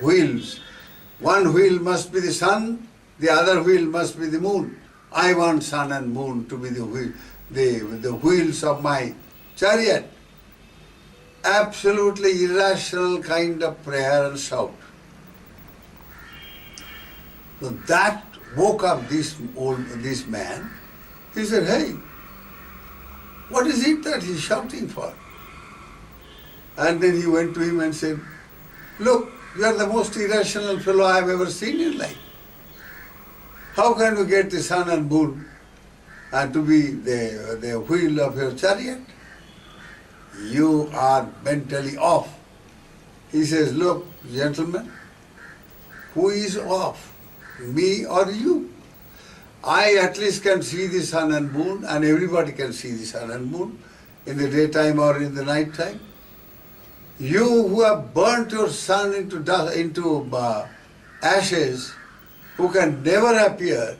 wheels. One wheel must be the sun, the other wheel must be the moon. I want sun and moon to be the wheels of my chariot. Absolutely irrational kind of prayer and shout. So that woke up this man. He said, "Hey, what is it that he's shouting for?" And then he went to him and said, "Look, you are the most irrational fellow I have ever seen in life. How can you get the sun and moon and to be the wheel of your chariot? You are mentally off." He says, "Look, gentlemen, who is off? Me or you? I at least can see the sun and moon, and everybody can see the sun and moon in the daytime or in the night time. You who have burnt your sun into ashes, who can never appear,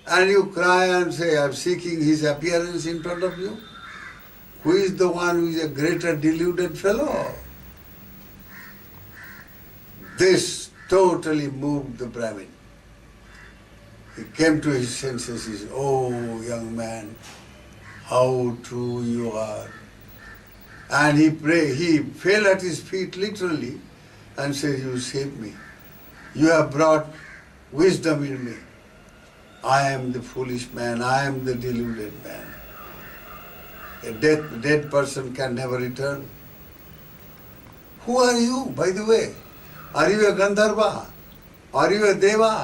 and you cry and say, I'm seeking his appearance in front of you. Who is the one who is a greater deluded fellow?" This totally moved the Brahmin. He came to his senses. He said, "Oh, young man, how true you are." And he fell at his feet literally and said, "You saved me. You have brought wisdom in me. I am the foolish man. I am the deluded man. A dead person can never return." Who are you, by the way? Are you a Gandharva? Are you a Deva?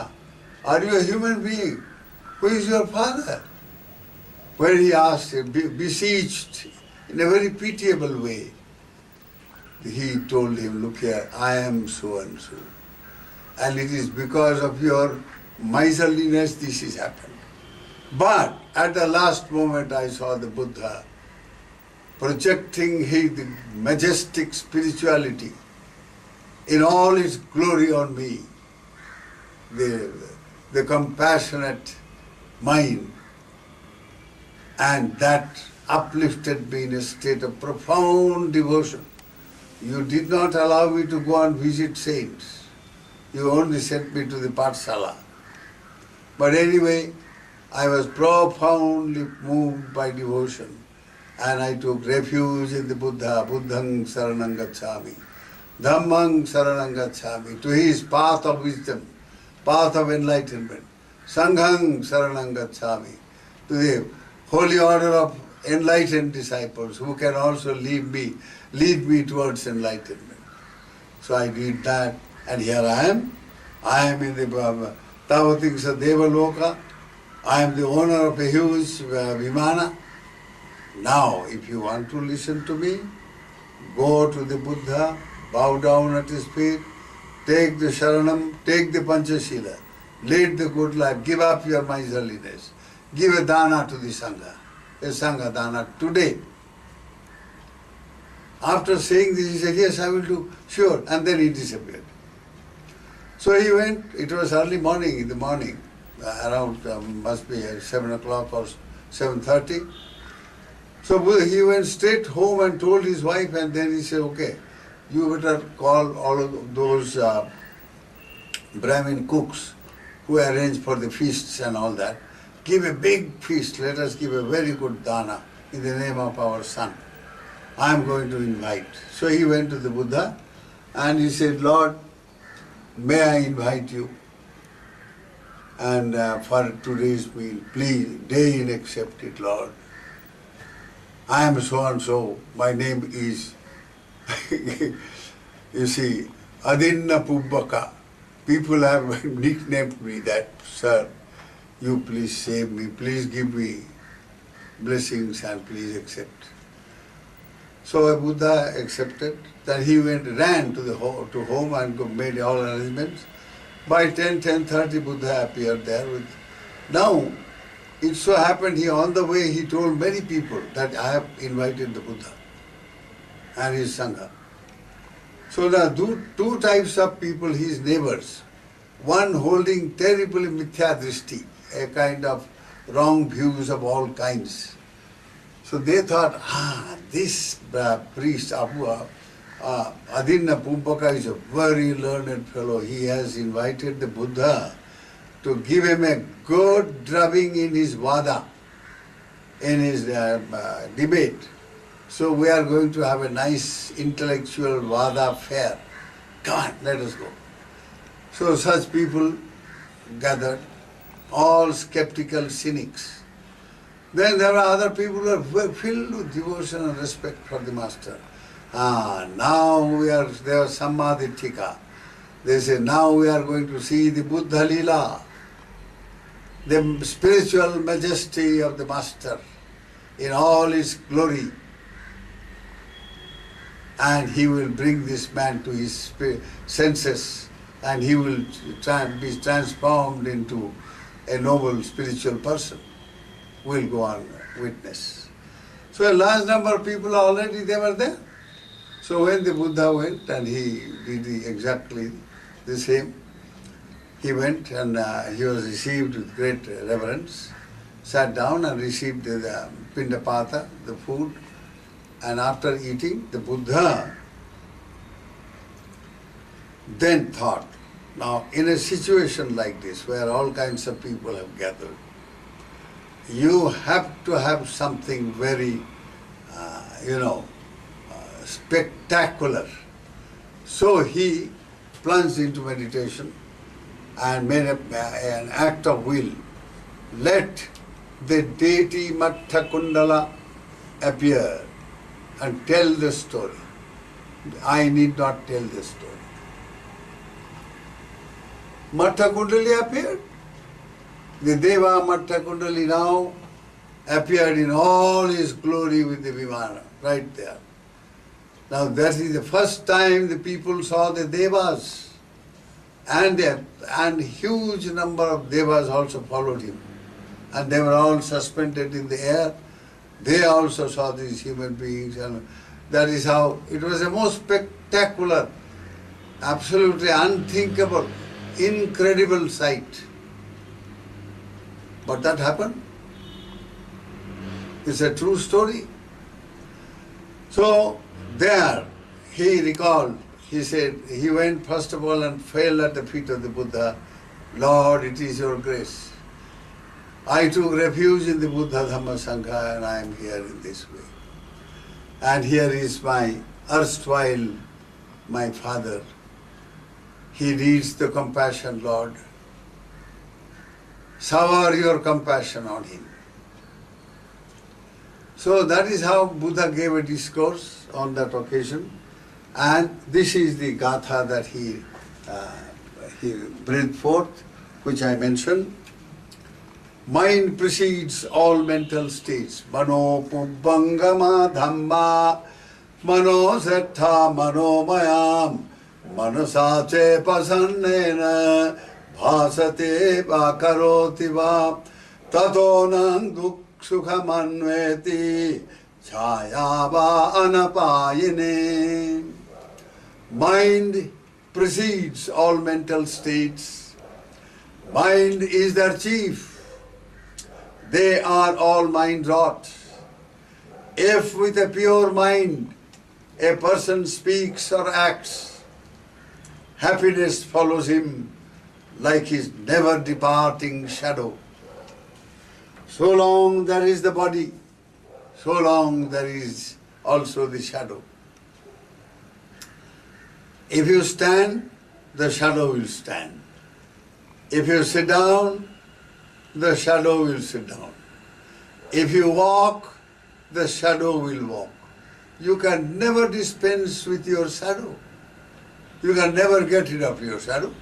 Are you a human being? Who is your father? When he asked, beseeched in a very pitiable way, he told him, "Look here, I am so and so. And it is because of your miserliness this has happened. But at the last moment I saw the Buddha projecting his majestic spirituality in all its glory on me. The compassionate mind, and that uplifted me in a state of profound devotion. You did not allow me to go and visit saints. You only sent me to the Pathsala. But anyway, I was profoundly moved by devotion, and I took refuge in the Buddha. Buddhang saranang gacchami, Dhammang saranang gacchami, to his path of wisdom, path of enlightenment. Sanghang saranang gacchami, to the holy order of enlightened disciples who can also lead me towards enlightenment." So I did that, and here I am. I am in the Tavatingsa Devaloka. I am the owner of a huge vimana. Now, if you want to listen to me, go to the Buddha, bow down at his feet, take the Sharanam, take the Panchashila, lead the good life, give up your miserliness, give a dana to the Sangha, a Sangha dana today. After saying this, he said, "Yes, I will do, sure," and then he disappeared. So he went, it was early morning, in the morning, around must be 7 o'clock or 7:30. So he went straight home and told his wife, and then he said, "Okay, you better call all of those Brahmin cooks who arrange for the feasts and all that. Give a big feast, let us give a very good dana in the name of our son. I am going to invite." So he went to the Buddha and he said, "Lord, may I invite you? And for today's meal, please, deign accept it, Lord. I am so and so, my name is," you see, Adinna Pubbaka. People have nicknamed me that, "Sir, you please save me, please give me blessings and please accept." So Buddha accepted. Then he ran to home and made all arrangements. By 10:30 Buddha appeared there. Now, it so happened on the way he told many people that I have invited the Buddha and his Sangha. So there are two types of people, his neighbors. One holding terribly mithya drishti, a kind of wrong views of all kinds. So they thought, this priest Abu Adinna Pumpaka is a very learned fellow. He has invited the Buddha to give him a good drubbing in his vada, in his debate. So we are going to have a nice intellectual vada fair. Come on, let us go. So such people gathered, all skeptical cynics. Then there are other people who are filled with devotion and respect for the master. Now there was Sammaditthika. They say, now we are going to see the Buddha Lila, the spiritual majesty of the master in all his glory. And he will bring this man to his senses, and he will be transformed into a noble spiritual person. We'll go on witness. So a large number of people already they were there. So when the Buddha went and he did exactly the same, he went and he was received with great reverence, sat down and received the pindapata, the food, and after eating, the Buddha then thought, now in a situation like this where all kinds of people have gathered, you have to have something very, spectacular. So he plunged into meditation and made an act of will. Let the deity Mattha Kundala appear and tell the story. I need not tell the story. Mattha Kundali appeared. The Deva Mattha Kundali now appeared in all his glory with the Vimana, right there. Now that is the first time the people saw the Devas, and huge number of Devas also followed him. And they were all suspended in the air. They also saw these human beings, and that is how it was a most spectacular, absolutely unthinkable, incredible sight. But that happened. It's a true story. So there he recalled, he said, he went first of all and fell at the feet of the Buddha. Lord, it is your grace. I took refuge in the Buddha, Dhamma, Sangha, and I am here in this way. And here is my erstwhile, my father. He needs the compassion, Lord. Shower your compassion on him. So that is how Buddha gave a discourse on that occasion. And this is the gatha that he breathed forth, which I mentioned. Mind precedes all mental states. Mano pubbangama dhamma mano sattha mano mayam manasache pasannena bhasate vakaroti va tato nang duk sukhamanveti chaya va anapayine. Mind precedes all mental states. Mind is their chief. They are all mind-wrought. If with a pure mind a person speaks or acts, happiness follows him like his never departing shadow. So long there is the body, so long there is also the shadow. If you stand, the shadow will stand. If you sit down, the shadow will sit down. If you walk, the shadow will walk. You can never dispense with your shadow. You can never get rid of your shadow.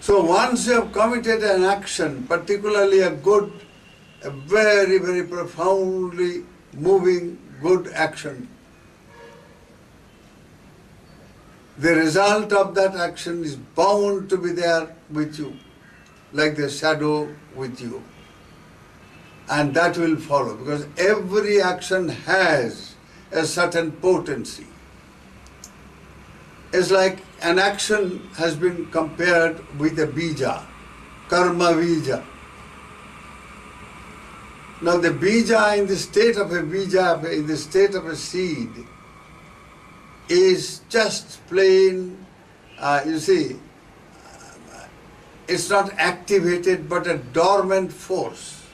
So once you have committed an action, particularly a very, very profoundly moving good action, the result of that action is bound to be there with you, like the shadow with you. And that will follow, because every action has a certain potency. It's like an action has been compared with a bija, karma bija. Now the bija, in the state of a bija, in the state of a seed, is just plain, you see, it's not activated but a dormant force.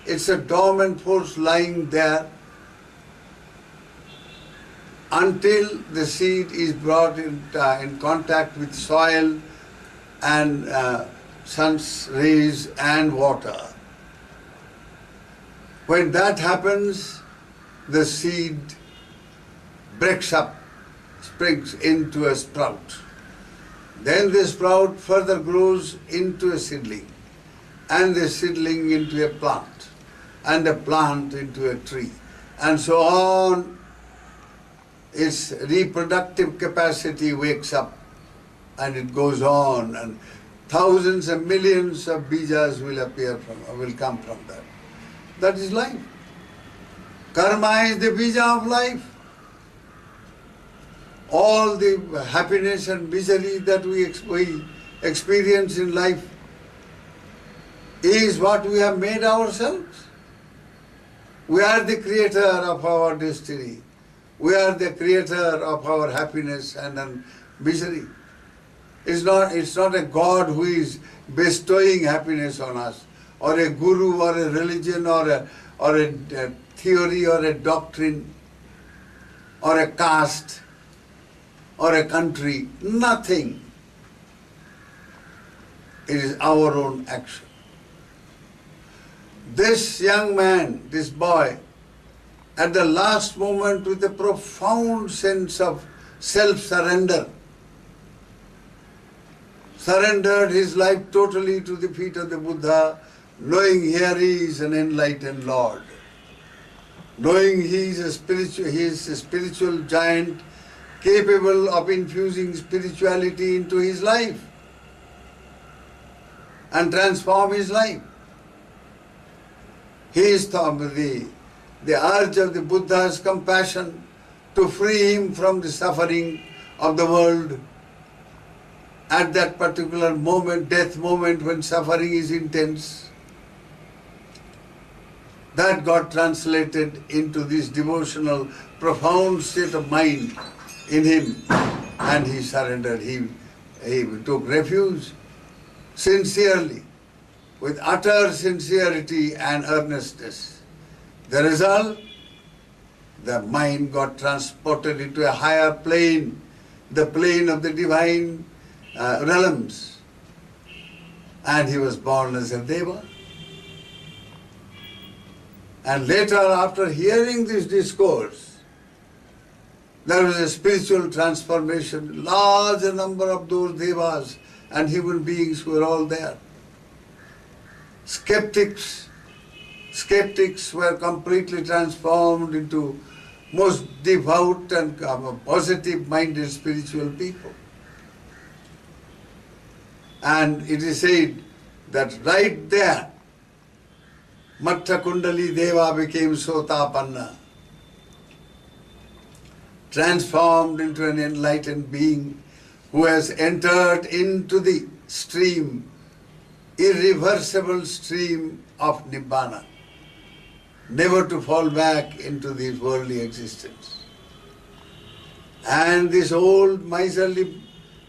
It's a dormant force lying there until the seed is brought in contact with soil and sun's rays and water. When that happens, the seed breaks up, springs into a sprout. Then the sprout further grows into a seedling, and the seedling into a plant, and a plant into a tree, and so on. Its reproductive capacity wakes up, and it goes on, and thousands and millions of bijas will come from that. That is life. Karma is the bija of life. All the happiness and misery that we experience in life is what we have made ourselves. We are the creator of our destiny. We are the creator of our happiness and misery. It's not a God who is bestowing happiness on us, or a guru, or a religion, or a theory, or a doctrine, or a caste, or a country. Nothing. It is our own action. This young man, this boy, at the last moment, with a profound sense of self-surrender, surrendered his life totally to the feet of the Buddha, knowing here he is an enlightened Lord, knowing he is a spiritual giant capable of infusing spirituality into his life and transform his life. He is the urge of the Buddha's compassion to free him from the suffering of the world at that particular moment, death moment, when suffering is intense. That got translated into this devotional, profound state of mind in him, and he surrendered. He took refuge sincerely, with utter sincerity and earnestness. The result, the mind got transported into a higher plane, the plane of the divine realms, and he was born as a Deva. And later, after hearing this discourse, there was a spiritual transformation. Large number of those Devas and human beings were all there. Skeptics were completely transformed into most devout and positive-minded spiritual people. And it is said that right there, Matta Kundali Deva became Sotapanna, transformed into an enlightened being who has entered into the stream, irreversible stream of Nibbana, never to fall back into this worldly existence. And this old miserly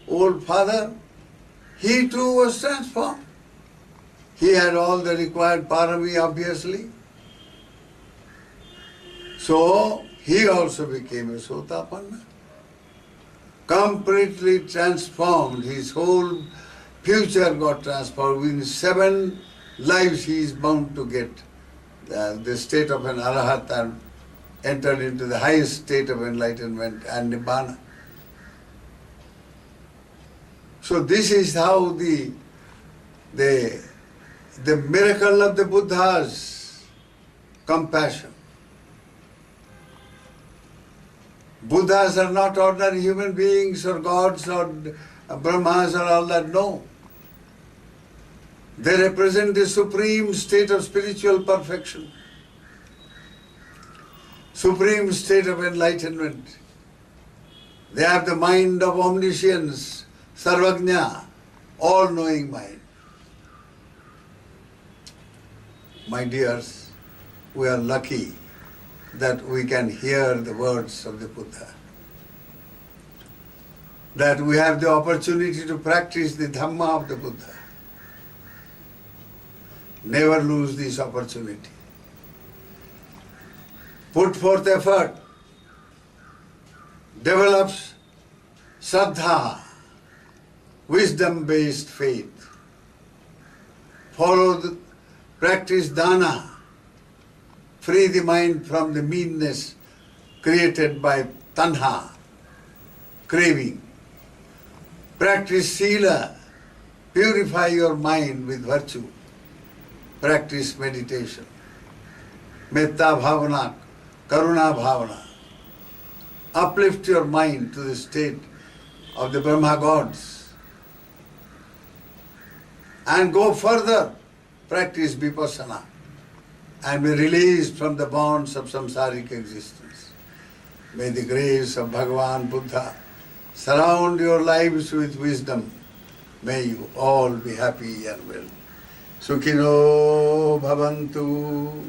old father, he too was transformed. He had all the required parami, obviously. So he also became a Sotapanna. Completely transformed. His whole future got transformed. Within 7 lives he is bound to get the state of an Arahat and entered into the highest state of enlightenment and Nibbana. So this is how the miracle of the Buddha's compassion. Buddhas are not ordinary human beings or gods or Brahmas or all that, no. They represent the supreme state of spiritual perfection, supreme state of enlightenment. They have the mind of omniscience, Sarvajna, all-knowing mind. My dears, we are lucky that we can hear the words of the Buddha. that we have the opportunity to practice the Dhamma of the Buddha. Never lose this opportunity. Put forth effort, develops Shraddha, wisdom-based faith. Practice Dana, free the mind from the meanness created by Tanha, craving. Practice Sila, purify your mind with virtue. Practice meditation. Metta Bhavana, Karuna Bhavana. Uplift your mind to the state of the Brahma gods. And go further. Practice Vipassana and be released from the bonds of samsaric existence. May the grace of Bhagavan Buddha surround your lives with wisdom. May you all be happy and well. Sukhino bhavantu.